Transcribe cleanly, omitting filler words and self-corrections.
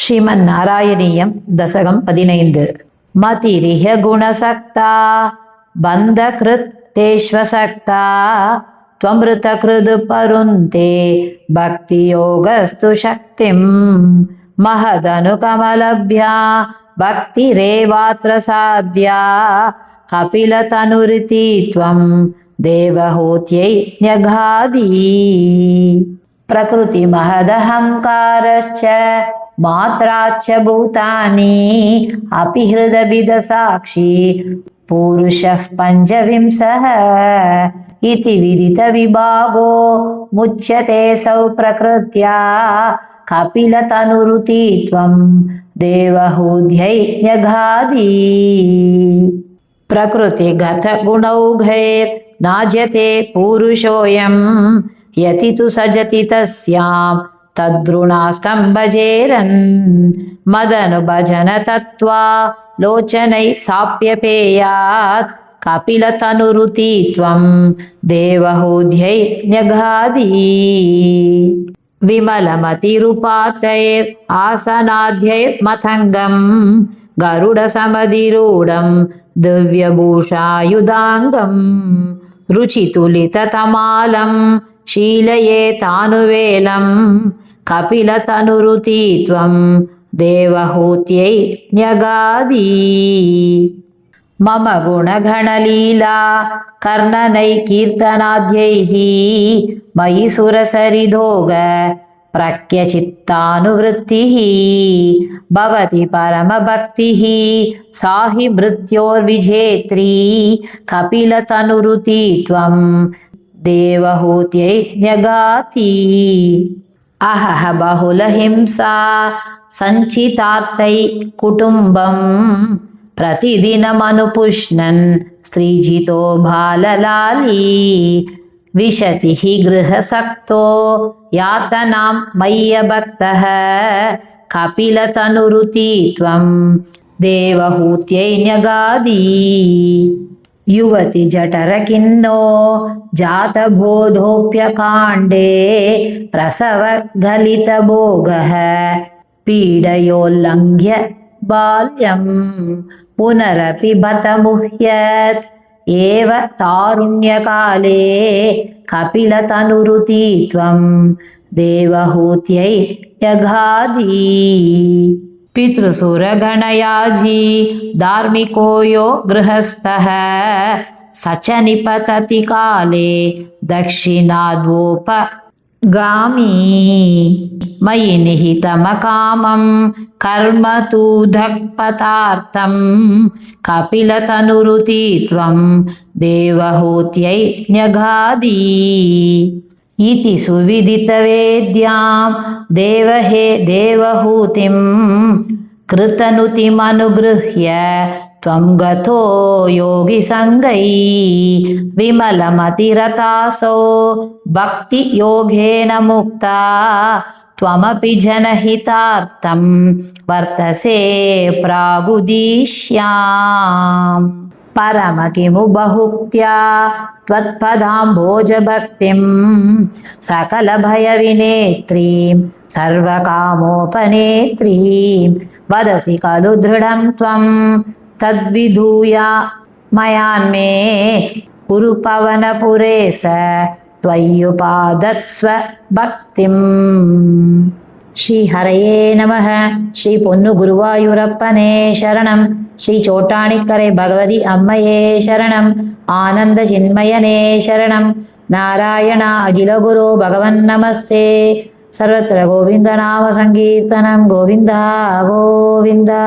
श्रीमन्नारायणीयं दशकं 15 मतिरिह गुणसक्ता बन्धकृत् तेष्वसक्ता त्वमृतकृद् परुन्ते भक्तियोगस्तु शक्तिं महदनुकमलभ्या भक्तिरेवात्र साध्या कपिलतनुरिति त्वं देवहूत्यै न्यगादि प्रकृति महदहङ्कारश्च मात्राच्च भूतानि अपि हृदभिदसाक्षी पुरुषः पञ्चविंशः इति विदितविभागो मुच्यते सौ प्रकृत्या कपिलतनुरिति त्वं देवहूत्यै न्यगादि प्रकृतिगतगुणौघैर्नाज्यते पुरुषोऽयं यति तु सजति तस्यां तद्रुणास्तं भजेरन् मदनुभजन तत्त्वा लोचनैः साप्यपेयात् कपिलतनुरिति त्वं देवहूत्यै न्यगादि विमलमतिरुपातैरासनाद्यैर्मथङ्गं गरुडसमधिरूढं दिव्यभूषायुधाङ्गं रुचितुलिततमालं शीलयेतानुवेलं कपिलतनुरिति त्वं देवहूत्यै न्यगादि मम गुणगणलीला कर्णनैकीर्तनाद्यैः मयि सुरसरिदोग प्रज्ञचित्तानुवृत्तिः भवति परमभक्तिः सा हि मृत्योर्विजेत्री कपिलतनुरिति त्वं देवहूत्यै न्यगाति अहह बहुलहिंसा सञ्चितार्थै कुटुम्बं प्रतिदिनमनुपुष्णन् स्त्रीजितो बाललाली विशति हि गृहसक्तो यातनां मय्यभक्तः कपिलतनुरिति त्वं देवहूत्यै न्यगादि युवति जठरखिन्नो जातबोधोऽप्यकाण्डे प्रसवगलितभोगः पीडयोल्लङ्घ्य बाल्यं पुनरपि बत मुह्यत् एव तारुण्यकाले कपिलतनुरिति त्वं देवहूत्यै न्यगादि पितृसुरगणयाजी धार्मिको यो गृहस्थः स च निपतति काले दक्षिणाद्वोपगामी मयि निहितमकामं कर्म तु धक्पतार्थं कपिलतनुरिति त्वं देवहूत्यै न्यगादि इति सुविदितवेद्यां देवहे देवहूतिं कृतनुतिमनुगृह्य त्वं गतो योगिसङ्गै विमलमतिरतासो भक्तियोगेन मुक्ता त्वमपि जनहितार्थं वर्तसे प्रागुदीष्याम् परम किमु बहुक्त्या त्वत्पदाम्भोजभक्तिं सकलभयविनेत्रीं सर्वकामोपनेत्रीं वदसि खलु दृढं त्वं तद्विधूया मयान्मे कुरु पवनपुरेश त्वय्युपादत्स्व भक्तिं श्री हरये नमः श्री पोन्नु गुरुवायूरप्पने शरणं श्री चोट्टाणिक्करे भगवति अम्मये शरणं आनंद चिन्मयने शरणं नारायण अखिल गुरो भगवन्नमस्ते सर्वत्र गोविंद नाम संकीर्तनं गोविंदा गोविंदा।